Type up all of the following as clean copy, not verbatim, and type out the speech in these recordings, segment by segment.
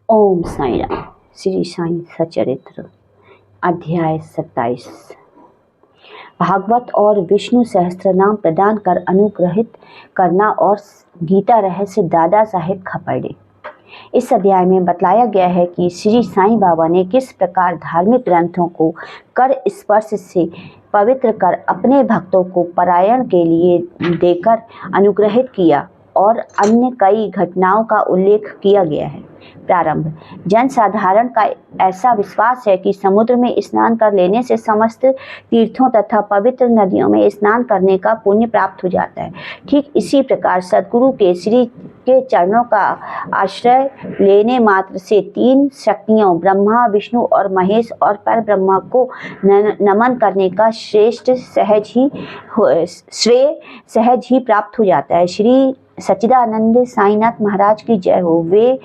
ओम साई राम। श्री साई सचरित्र अध्याय 27। भागवत और विष्णु सहस्त्र नाम प्रदान कर अनुग्रहित करना और गीता रहस्य दादा साहेब खपड़े। इस अध्याय में बतलाया गया है कि श्री साईं बाबा ने किस प्रकार धार्मिक ग्रंथों को कर स्पर्श से पवित्र कर अपने भक्तों को पारायण के लिए देकर अनुग्रहित किया और अन्य कई घटनाओं का उल्लेख किया गया है। प्रारंभ। जनसाधारण का ऐसा विश्वास है कि समुद्र में स्नान कर लेने से समस्त तीर्थों तथा पवित्र नदियों में स्नान करने का पुण्य प्राप्त हो जाता है। ठीक इसी प्रकार सद्गुरु के श्री के चरणों का आश्रय लेने मात्र से तीन शक्तियों ब्रह्मा विष्णु और महेश और पर ब्रह्मा को नमन करने का श्रेय सहज ही प्राप्त हो जाता है। श्री सच्चिदानंद साईनाथ महाराज की जय हो। वे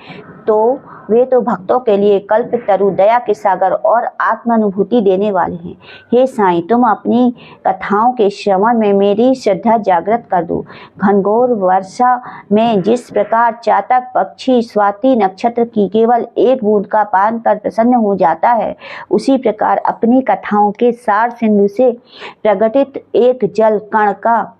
तो भक्तों के लिए कल्प तरु दया के सागर और आत्मानुभूति देने वाले हैं। हे साईं, तुम अपनी कथाओं के श्रवण में मेरी श्रद्धा जागृत कर दो। घनघोर वर्षा में जिस प्रकार चातक पक्षी स्वाति नक्षत्र की केवल एक बूंद का पान कर प्रसन्न हो जाता है, उसी प्रकार अपनी कथाओं के सार सिंधु से प्रकटित एक जल कण का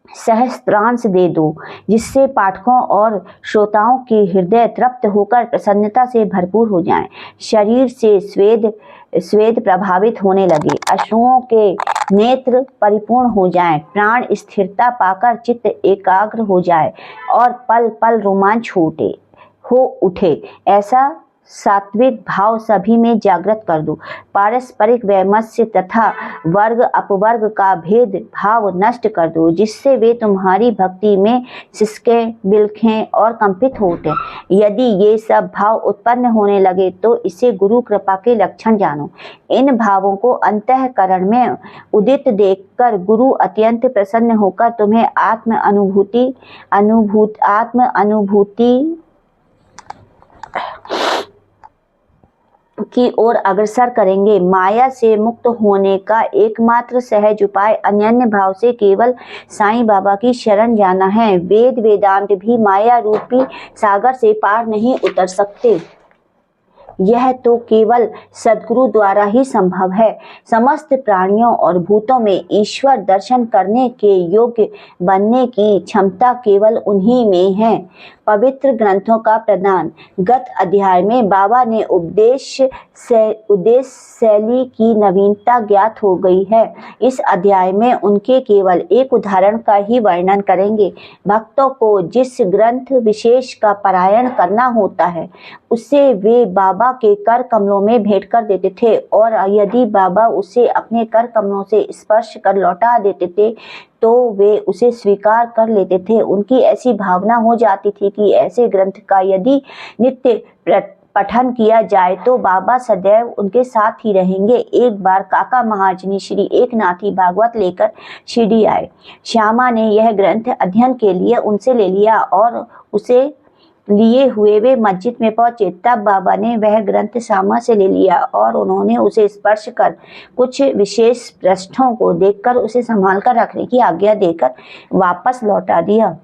सहस्त्रांश दे दो, जिससे पाठकों और श्रोताओं के हृदय तृप्त होकर प्रसन्नता से भरपूर हो जाएं। शरीर से स्वेद प्रभावित होने लगे, अश्रुओं के नेत्र परिपूर्ण हो जाएं, प्राण स्थिरता पाकर चित्त एकाग्र हो जाए और पल पल रोमांच हो उठे। ऐसा सात्विक भाव सभी में जागृत कर दो। पारस्परिक वैमनस्य तथा वर्ग अपवर्ग का भेद भाव नष्ट कर दो, जिससे वे तुम्हारी भक्ति में सिसकें बिलखें और कंपित होते। यदि ये सब भाव उत्पन्न होने लगे तो इसे गुरु कृपा के लक्षण जानो। इन भावों को अंतःकरण में उदित देखकर गुरु अत्यंत प्रसन्न होकर तुम्हें आत्म अनुभूति की ओर अग्रसर करेंगे। माया से मुक्त होने का एकमात्र सहज उपाय अनन्य भाव से केवल साईं बाबा की शरण जाना है। वेद वेदांत भी माया रूपी सागर से पार नहीं उतर सकते। यह तो केवल सद्गुरु द्वारा ही संभव है। समस्त प्राणियों और भूतों में ईश्वर दर्शन करने के योग्य बनने की क्षमता केवल उन्हीं में है। पवित्र ग्रंथों का प्रदान। गत अध्याय में बाबा ने उपदेश शैली की नवीनता ज्ञात हो गई है। इस अध्याय में उनके केवल एक उदाहरण का ही वर्णन करेंगे। भक्तों को जिस ग्रंथ विशेष का पारायण करना होता है, उसे वे बाबा के कर कमलों में भेंट कर देते थे, और यदि बाबा उसे अपने कर कमलों से स्पर्श कर लौटा देते थे तो वे उसे स्वीकार कर लेते थे। उनकी ऐसी भावना हो जाती थी कि ऐसे ग्रंथ का यदि नित्य पठन किया जाए तो बाबा सदैव उनके साथ ही रहेंगे। एक बार काका महाजनी श्री एकनाथी भागवत लेकर शिरडी आए। श्यामा ने यह ग्रंथ अध्ययन के लिए उनसे ले लिया और उसे लिए हुए वे मस्जिद में पहुंचे। तब बाबा ने वह ग्रंथ श्यामा से ले लिया और उन्होंने उसे स्पर्श कर कुछ विशेष पृष्ठों को देखकर उसे संभाल कर रखने की आज्ञा देकर वापस लौटा दिया।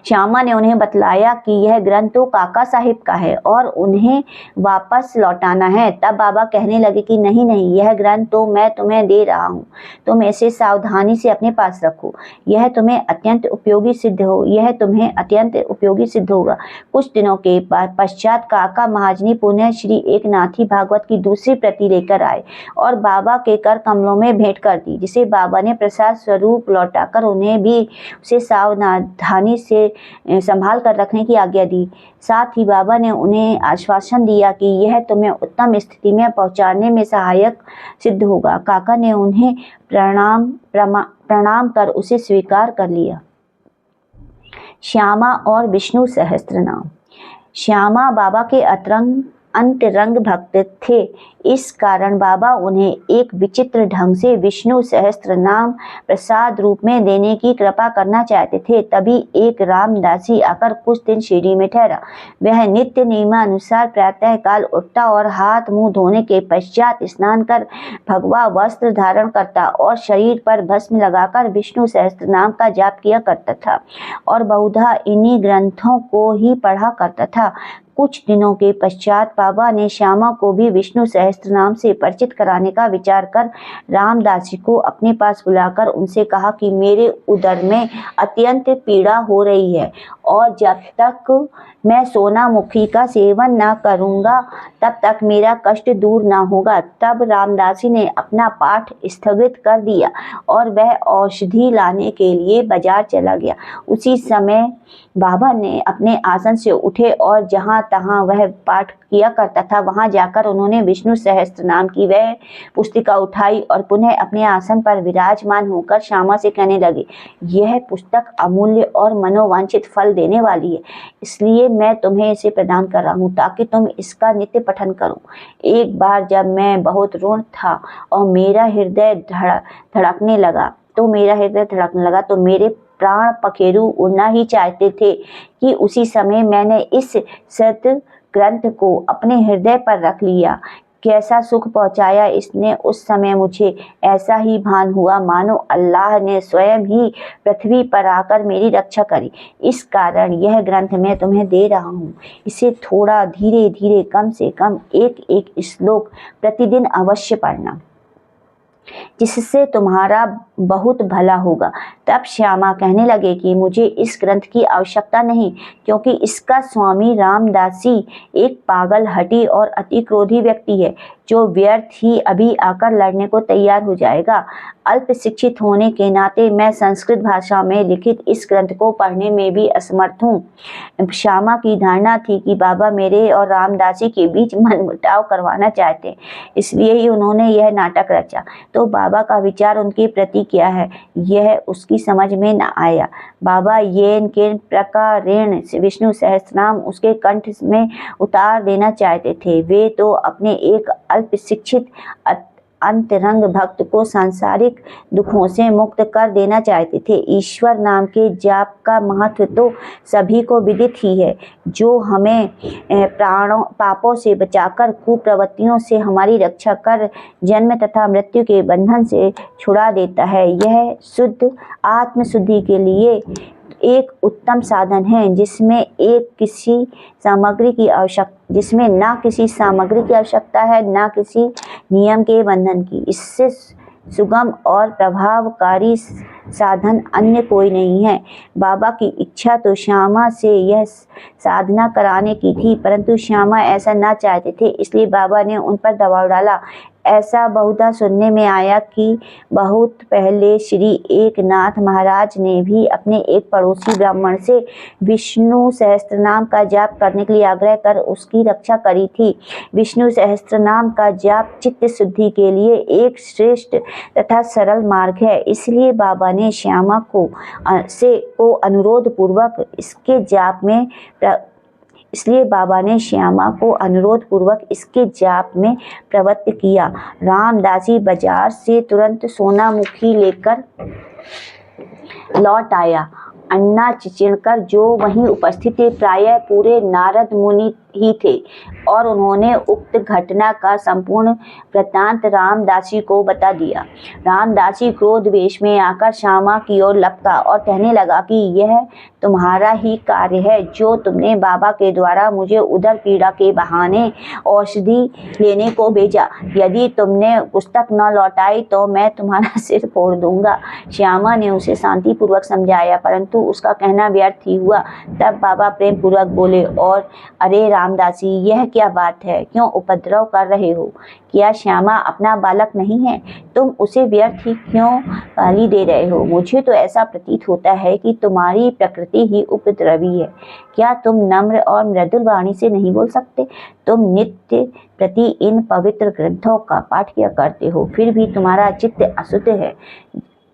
श्यामा ने उन्हें बतलाया कि यह ग्रंथ तो काका साहिब का है और उन्हें वापस लौटाना है। तब बाबा कहने लगे कि नहीं नहीं, यह ग्रंथ तो मैं तुम्हें दे रहा हूँ, तुम इसे सावधानी से अपने पास रखो। यह तुम्हें अत्यंत उपयोगी सिद्ध होगा। कुछ दिनों के पश्चात काका महाजनी पुनः श्री एकनाथी भागवत की दूसरी प्रति लेकर आए और बाबा के कर कमलों में भेंट कर दी, जिसे बाबा ने प्रसाद स्वरूप लौटाकर उन्हें भी उसे सावधानी से संभाल कर रखने की आज्ञा दी। साथ ही बाबा ने उन्हें आश्वासन दिया कि यह तुम्हें उत्तम स्थिति में पहुंचाने में सहायक सिद्ध होगा। काका ने उन्हें प्रणाम कर उसे स्वीकार कर लिया। श्यामा और विष्णु सहस्त्र नाम। श्यामा बाबा के अंतरंग अंतरंग भक्त थे। इस कारण बाबा उन्हें एक विचित्र ढंग से विष्णु सहस्त्र नाम प्रसाद रूप में देने की कृपा करना चाहते थे। तभी एक रामदासी आकर कुछ दिन शिरडी में ठहरा। वह नित्य नियमानुसार प्रातः काल उठता और हाथ मुंह धोने के पश्चात स्नान कर भगवा वस्त्र धारण करता और शरीर पर भस्म लगाकर विष्णु सहस्त्र नाम का जाप किया करता था और बहुधा इन्हीं ग्रंथों को ही पढ़ा करता था। कुछ दिनों के पश्चात बाबा ने श्यामा को भी विष्णु सहस्त्र नाम से परिचित कराने का विचार कर रामदासी को अपने पास बुलाकर उनसे कहा कि मेरे उदर में अत्यंत पीड़ा हो रही है और जब तक मैं सोनामुखी का सेवन न करूंगा तब तक मेरा कष्ट दूर न होगा। तब रामदासी ने अपना पाठ स्थगित कर दिया और वह औषधि लाने के लिए बाजार चला गया। उसी समय बाबा ने अपने आसन से उठे और जहाँ तहाँ वह पाठ किया करता था वहां जाकर उन्होंने विष्णु सहस्त्र नाम की वह पुस्तिका उठाई और पुनः अपने आसन पर विराजमान होकर श्यामा से कहने लगे, यह पुस्तक अमूल्य और मनोवांछित फल देने वाली है, इसलिए मैं तुम्हें इसे प्रदान कर रहा हूँ ताकि तुम इसका नित्य पठन करो। एक बार जब मैं बहुत ऋण था और मेरा हृदय धड़कने लगा तो मेरे प्राण पखेरु उड़ना ही चाहते थे कि उसी समय मैंने इस सत ग्रंथ को अपने हृदय पर रख लिया। कैसा सुख पहुंचाया इसने। उस समय मुझे ऐसा ही भान हुआ मानो अल्लाह ने स्वयं ही पृथ्वी पर आकर मेरी रक्षा करी। इस कारण यह ग्रंथ मैं तुम्हें दे रहा हूँ। इसे थोड़ा धीरे धीरे कम से कम एक एक श्लोक प्रतिदिन अवश्य पढ़ना, जिससे तुम्हारा बहुत भला होगा। तब श्यामा कहने लगे कि मुझे इस ग्रंथ की आवश्यकता नहीं, क्योंकि इसका स्वामी रामदासी एक पागल, हठी और अति क्रोधी व्यक्ति है जो व्यर्थ ही अभी आकर लड़ने को तैयार हो जाएगा। अल्प शिक्षित होने के नाते मैं संस्कृत भाषा में लिखित इस ग्रंथ को पढ़ने में भी असमर्थ हूँ। श्यामा की धारणा थी कि बाबा मेरे और रामदासी के बीच मनमुटाव करवाना चाहते, इसलिए ही उन्होंने यह नाटक रचा। तो बाबा का विचार उनके प्रति क्या है यह उसकी समझ में न आया। बाबा येन केन प्रकारेण विष्णु सहस्त्रनाम उसके कंठ में उतार देना चाहते थे। वे तो अपने एक अल्प शिक्षित अंतरंग भक्त को सांसारिक दुखों से मुक्त कर देना चाहते थे। ईश्वर नाम के जाप का महत्व तो सभी को विदित ही है, जो हमें पापों से बचाकर कुप्रवृत्तियों से हमारी रक्षा कर जन्म तथा मृत्यु के बंधन से छुड़ा देता है। यह शुद्ध आत्मशुद्धि के लिए एक उत्तम साधन है जिसमें ना किसी सामग्री की आवश्यकता है, ना किसी नियम के बंधन की। इससे सुगम और प्रभावकारी साधन अन्य कोई नहीं है। बाबा की इच्छा तो श्यामा से यह साधना कराने की थी, परंतु श्यामा ऐसा ना चाहते थे, इसलिए बाबा ने उन पर दबाव डाला। ऐसा बहुधा सुनने में आया कि बहुत पहले श्री एकनाथ महाराज ने भी अपने एक पड़ोसी ब्राह्मण से विष्णु सहस्त्रनाम का जाप करने के लिए आग्रह कर उसकी रक्षा करी थी। विष्णु सहस्त्रनाम का जाप चित्त शुद्धि के लिए एक श्रेष्ठ तथा सरल मार्ग है, इसलिए बाबा ने श्यामा को अनुरोध पूर्वक इसके जाप में प्रवृत्त किया। रामदासी बाजार से तुरंत सोनामुखी लेकर लौट आया। अन्ना चिचिड़कर जो वहीं उपस्थित थे प्रायः पूरे नारद मुनि ही थे और उन्होंने उक्त घटना का संपूर्ण वृत्तांत रामदासी को बता दिया। रामदासी क्रोध वेश में आकर श्यामा की ओर लपका और कहने लगा कि यह तुम्हारा ही कार्य है जो तुमने बाबा के द्वारा मुझे उदर पीड़ा के बहाने औषधि लेने को भेजा। यदि तुमने पुस्तक न लौटाई तो मैं तुम्हारा सिर फोड़ दूंगा। श्यामा ने उसे शांतिपूर्वक समझाया, परंतु उसका कहना व्यर्थ ही हुआ। तब बाबा प्रेम पूर्वक बोले, और अरे रामदासी, यह क्या बात है? क्यों उपद्रव कर रहे हो? क्या श्यामा अपना बालक नहीं है? तुम उसे व्यर्थ ही क्यों गाली दे रहे हो? मुझे तो ऐसा प्रतीत होता है कि तुम्हारी प्रकृति ही उपद्रवी है। क्या तुम नम्र और मृदुल वाणी से नहीं बोल सकते? तुम नित्य प्रति इन पवित्र ग्रंथों का पाठ किया करते हो, फिर भी तुम्हारा चित्त अशुद्ध है।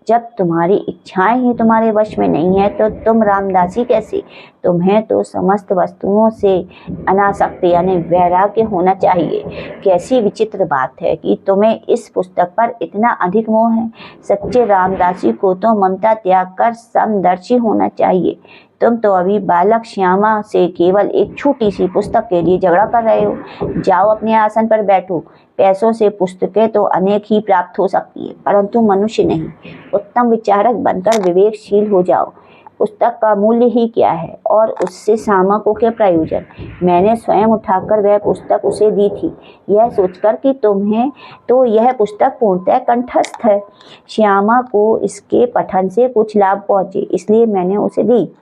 जब तुम्हारी इच्छाएं ही तुम्हारे वश में नहीं है तो तुम रामदासी कैसे? तुम्हें तो समस्त वस्तुओं से अनासक्ति यानी वैराग्य होना चाहिए। कैसी विचित्र बात है कि तुम्हें इस पुस्तक पर इतना अधिक मोह है। सच्चे रामदासी को तो ममता त्याग कर समदर्शी होना चाहिए। तुम तो अभी बालक श्यामा से केवल एक छोटी सी पुस्तक के लिए झगड़ा कर रहे हो। जाओ अपने आसन पर बैठो। पैसों से पुस्तकें तो अनेक ही प्राप्त हो सकती है, परंतु मनुष्य नहीं। उत्तम विचारक बनकर विवेकशील हो जाओ। पुस्तक का मूल्य ही क्या है और उससे श्यामा को क्या प्रयोजन? मैंने स्वयं उठाकर वह पुस्तक उसे दी थी, यह सोचकर कि तुम्हें तो यह पुस्तक पूर्णतः कंठस्थ है। श्यामा को इसके पठन से कुछ लाभ पहुंचे, इसलिए मैंने उसे दी।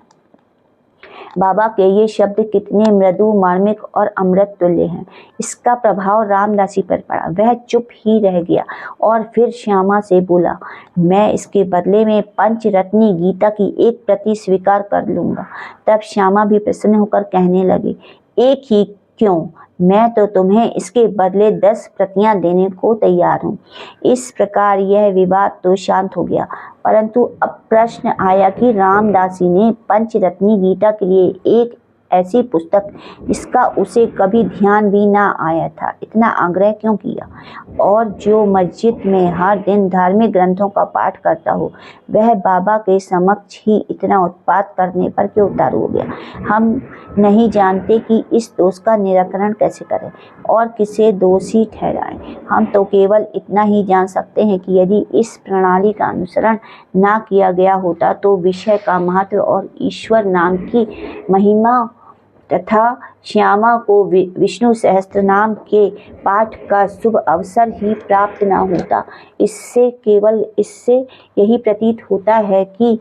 बाबा के ये शब्द कितने मृदु, मार्मिक और अमृत तुल्य हैं। इसका प्रभाव रामदासी पर पड़ा। वह चुप ही रह गया और फिर श्यामा से बोला, मैं इसके बदले में पंचरत्नी गीता की एक प्रति स्वीकार कर लूँगा। तब श्यामा भी प्रसन्न होकर कहने लगे, एक ही क्यों, मैं तो तुम्हें इसके बदले 10 प्रतियां देने को तैयार हूँ। इस प्रकार यह विवाद तो शांत हो गया, परंतु अब प्रश्न आया कि रामदासी ने पंचरत्नी गीता के लिए एक ऐसी पुस्तक जिसका उसे कभी ध्यान भी ना आया था, इतना आग्रह क्यों किया? और जो मस्जिद में हर दिन धार्मिक ग्रंथों का पाठ करता हो, वह बाबा के समक्ष ही इतना उत्पात करने पर क्यों उतारू हो गया? हम नहीं जानते कि इस दोष का निराकरण कैसे करें और किसे दोषी ठहराएं। हम तो केवल इतना ही जान सकते हैं कि यदि इस प्रणाली का अनुसरण ना किया गया होता तो विषय का महत्व और ईश्वर नाम की महिमा तथा श्यामा को विष्णु सहस्त्र नाम के पाठ का शुभ अवसर ही प्राप्त न होता। इससे यही प्रतीत होता है कि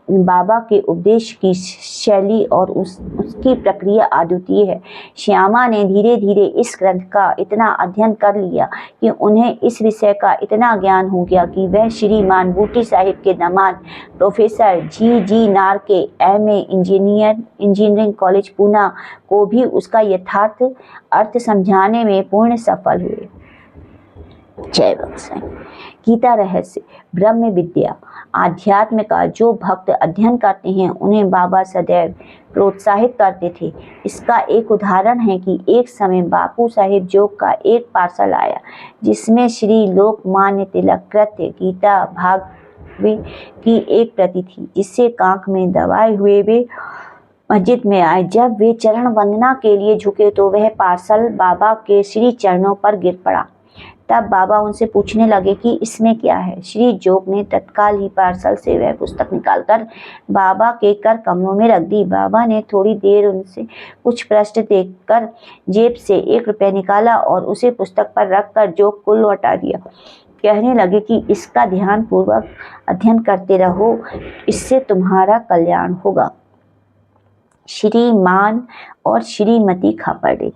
बाबा के उपदेश की शैली और उसकी प्रक्रिया अद्वितीय है। श्यामा ने धीरे धीरे इस ग्रंथ का इतना अध्ययन कर लिया कि उन्हें इस विषय का इतना ज्ञान हो गया कि वह श्रीमान बूटी साहिब के दामाद प्रोफेसर जी नार के MA इंजीनियरिंग कॉलेज पूना को भी उसका यथार्थ अर्थ समझाने में पूर्ण सफल हुए। जय भगवान। गीता रहस्य, ब्रह्म विद्या, आध्यात्म का जो भक्त अध्ययन करते हैं उन्हें बाबा सदैव प्रोत्साहित करते थे। इसका एक उदाहरण है कि एक समय बापू साहिब जोग का एक पार्सल आया जिसमें श्री लोकमान्य तिलक कृत्य गीता भागवे की एक प्रति थी, जिससे कांख में दबाए हुए वे मस्जिद में आए। जब वे चरण वंदना के लिए झुके तो वह पार्सल बाबा के श्री चरणों पर गिर पड़ा। तब बाबा उनसे पूछने लगे कि इसमें क्या है। श्री जोग ने तत्काल ही पार्सल से वह पुस्तक निकालकर बाबा के कर कमलों में रख दी। बाबा ने थोड़ी देर उनसे कुछ प्रश्न देखकर जेब से 1 रुपया निकाला और उसे पुस्तक पर रखकर जोग को लौटा दिया। कहने लगे कि इसका ध्यान पूर्वक अध्ययन करते रहो, इससे तुम्हारा कल्याण होगा। श्रीमान और श्रीमती खापर्डे।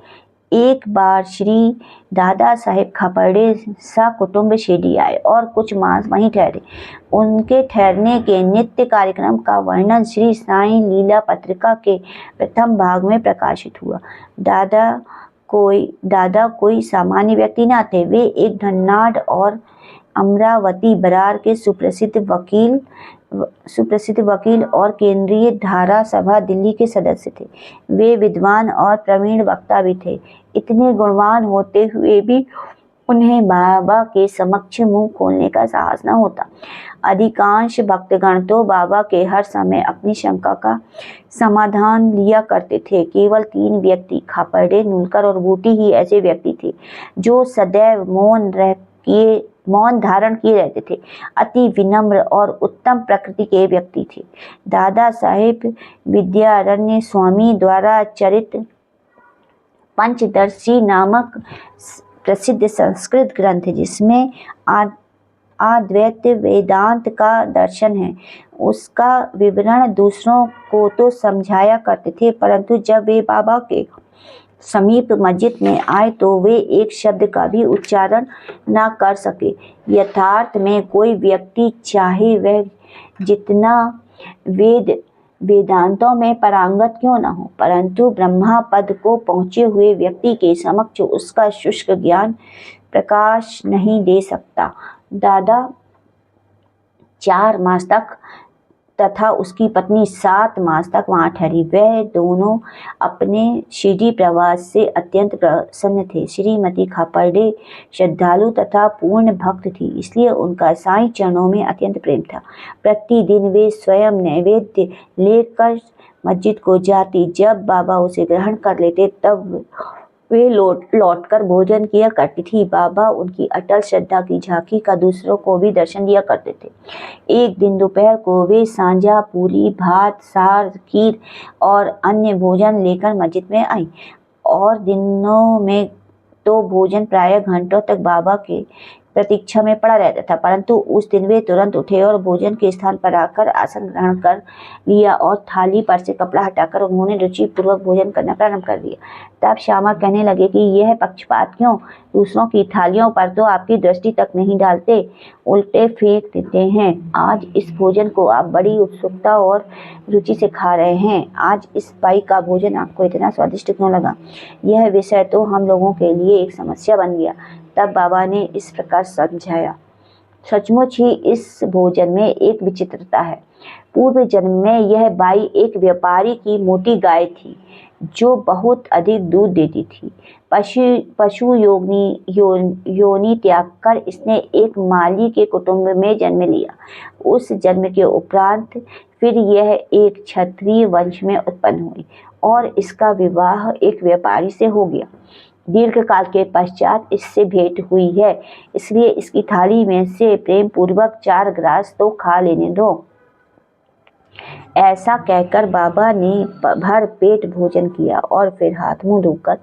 एक बार श्री दादा साहेब खापर्डे सकुटुंब शिरडी आए और कुछ मास वहीं ठहरे। उनके ठहरने के नित्य कार्यक्रम का वर्णन श्री साईं लीला पत्रिका के प्रथम भाग में प्रकाशित हुआ। दादा कोई सामान्य व्यक्ति न थे। वे एक धन्नाढ्य और अमरावती बरार के सुप्रसिद्ध वकील और केंद्रीय धारा सभा दिल्ली के सदस्य थे। वे विद्वान और प्रवीण वक्ता भी थे। इतने गुणवान होते हुए भी उन्हें बाबा के समक्ष मुंह खोलने का साहस न होता। अधिकांश भक्तगण तो बाबा के हर समय अपनी शंका का समाधान लिया करते थे। केवल 3 व्यक्ति खापर्डे, नुलकर और बूटी ही ऐसे व्यक्ति थे जो सदैव मौन धारण किए रहते थे। अति विनम्र और उत्तम प्रकृति के व्यक्ति थे। दादा साहेब विद्यारण्य स्वामी द्वारा चरित पंचदर्शी नामक प्रसिद्ध संस्कृत ग्रंथ जिसमें अद्वैत वेदांत का दर्शन है, उसका विवरण दूसरों को तो समझाया करते थे, परंतु जब वे बाबा के समीप मस्जिद में आए तो वे एक शब्द का भी उच्चारण न कर सके। यथार्थ में कोई व्यक्ति चाहे वह जितना वेदांतों में पारंगत क्यों न हो, परंतु ब्रह्मा पद को पहुँचे हुए व्यक्ति के समक्ष उसका शुष्क ज्ञान प्रकाश नहीं दे सकता। दादा 4 मास तक तथा उसकी पत्नी 7 मास तक वहाँ ठहरी। वह दोनों अपने शिरडी प्रवास से अत्यंत प्रसन्न थे। श्रीमती खापर्डे श्रद्धालु तथा पूर्ण भक्त थी, इसलिए उनका साईं चरणों में अत्यंत प्रेम था। प्रतिदिन वे स्वयं नैवेद्य लेकर मस्जिद को जाती। जब बाबा उसे ग्रहण कर लेते तब वे लौटकर भोजन किया करती थी। बाबा उनकी अटल श्रद्धा की झांकी का दूसरों को भी दर्शन दिया करते थे। एक दिन दोपहर को वे सांझा पूरी, भात, सार, खीर और अन्य भोजन लेकर मस्जिद में आई। और दिनों में तो भोजन प्रायः घंटों तक बाबा के प्रतीक्षा में पड़ा रहता था, परंतु उस दिन वे तुरंत उठे और भोजन के स्थान पर आकर आसन ग्रहण कर लिया और थाली पर से कपड़ा हटाकर उन्होंने रुचिपूर्वक भोजन करना प्रारंभ कर दिया। तब श्यामा कहने लगे कि यह पक्षपात क्यों? दूसरों की थालियों पर तो आपकी दृष्टि तक नहीं डालते, उल्टे फेंक देते हैं। आज इस भोजन को आप बड़ी उत्सुकता और रुचि से खा रहे हैं। आज इस बाई का भोजन आपको इतना स्वादिष्ट क्यों लगा? यह विषय तो हम लोगों के लिए एक समस्या बन गया। तब बाबा ने इस प्रकार समझाया, सचमुच ही इस भोजन में एक विचित्रता है। पूर्व जन्म में यह बाई एक व्यापारी की मोटी गाय थी जो बहुत अधिक दूध देती थी। पशु योनि त्याग कर इसने एक माली के कुटुंब में जन्म लिया। उस जन्म के उपरांत फिर यह एक क्षत्रिय वंश में उत्पन्न हुई और इसका विवाह एक व्यापारी से हो गया। दीर्घ काल के पश्चात इससे भेंट हुई है, इसलिए इसकी थाली में से प्रेम पूर्वक 4 ग्रास तो खा लेने दो। ऐसा कहकर बाबा ने भर पेट भोजन किया और फिर हाथ मुंह धोकर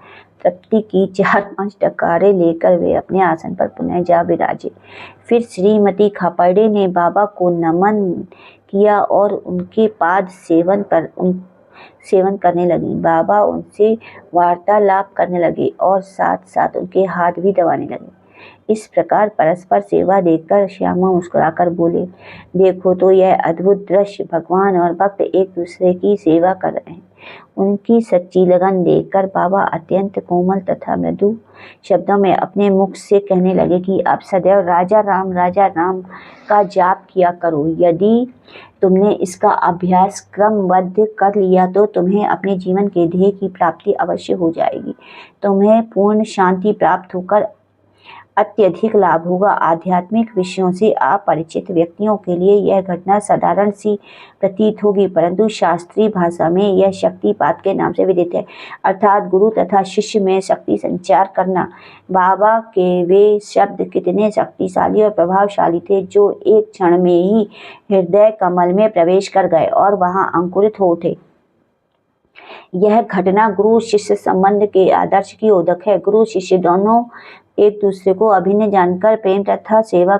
तृप्ति की 4-5 डकारे लेकर वे अपने आसन पर पुनः जा विराजे। फिर श्रीमती खापर्डे ने बाबा को नमन किया और उनके पाद सेवन करने लगी। बाबा उनसे वार्तालाप करने लगे और साथ साथ उनके हाथ भी दबाने लगे। इस प्रकार परस्पर सेवा देखकर श्यामा मुस्कुराकर बोले, देखो तो यह अद्भुत दृश्य, भगवान और भक्त एक दूसरे की सेवा कर रहे हैं। उनकी सच्ची लगन देखकर बाबा अत्यंत कोमल तथा मृदु शब्दों में अपने मुख से कहने लगे कि आप सदैव राजा राम का जाप किया करो। यदि तुमने इसका अभ्यास क्रमबद्ध कर लिया तो तुम्हें अपने जीवन के ध्येय की प्राप्ति अवश्य हो जाएगी। तुम्हें पूर्ण शांति प्राप्त होकर अत्यधिक लाभ होगा। आध्यात्मिक विषयों से अपरिचित व्यक्तियों के लिए यह घटना साधारण सी प्रतीत होगी, परंतु शास्त्रीय भाषा में यह शक्तिपात के नाम से विदित है, अर्थात गुरु तथा शिष्य में शक्ति संचार करना। बाबा के वे शब्द कितने शक्तिशाली और प्रभावशाली थे जो एक क्षण में ही हृदय कमल में प्रवेश कर गए और वहां अंकुरित हो उठे। यह घटना गुरु शिष्य संबंध के आदर्श की उदक है। गुरु शिष्य दोनों एक दूसरे को अभिन्न जानकर प्रेम तथा सेवा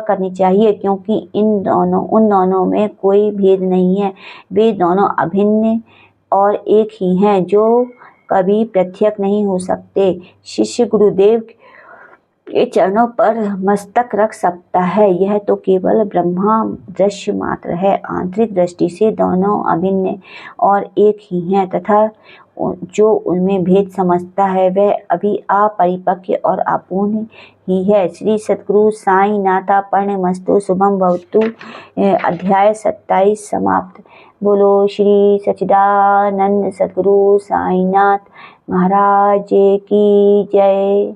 करनी चाहिए, क्योंकि उन दोनों में कोई भेद नहीं है। वे दोनों अभिन्न और एक ही हैं जो कभी पृथक नहीं हो सकते। शिष्य गुरुदेव के चरणों पर मस्तक रख सकता है, यह तो केवल ब्रह्मा दृश्य मात्र है। आंतरिक दृष्टि से दोनों अभिन्न और एक ही हैं तथा जो उनमें भेद समझता है वह अभी अपरिपक्व और अपूर्ण ही है। श्री सद्गुरु साईं नाथार्पणमस्तु। शुभम भवतु। अध्याय 27 समाप्त। बोलो श्री सच्चिदानंद सद्गुरु साईनाथ महाराज की जय।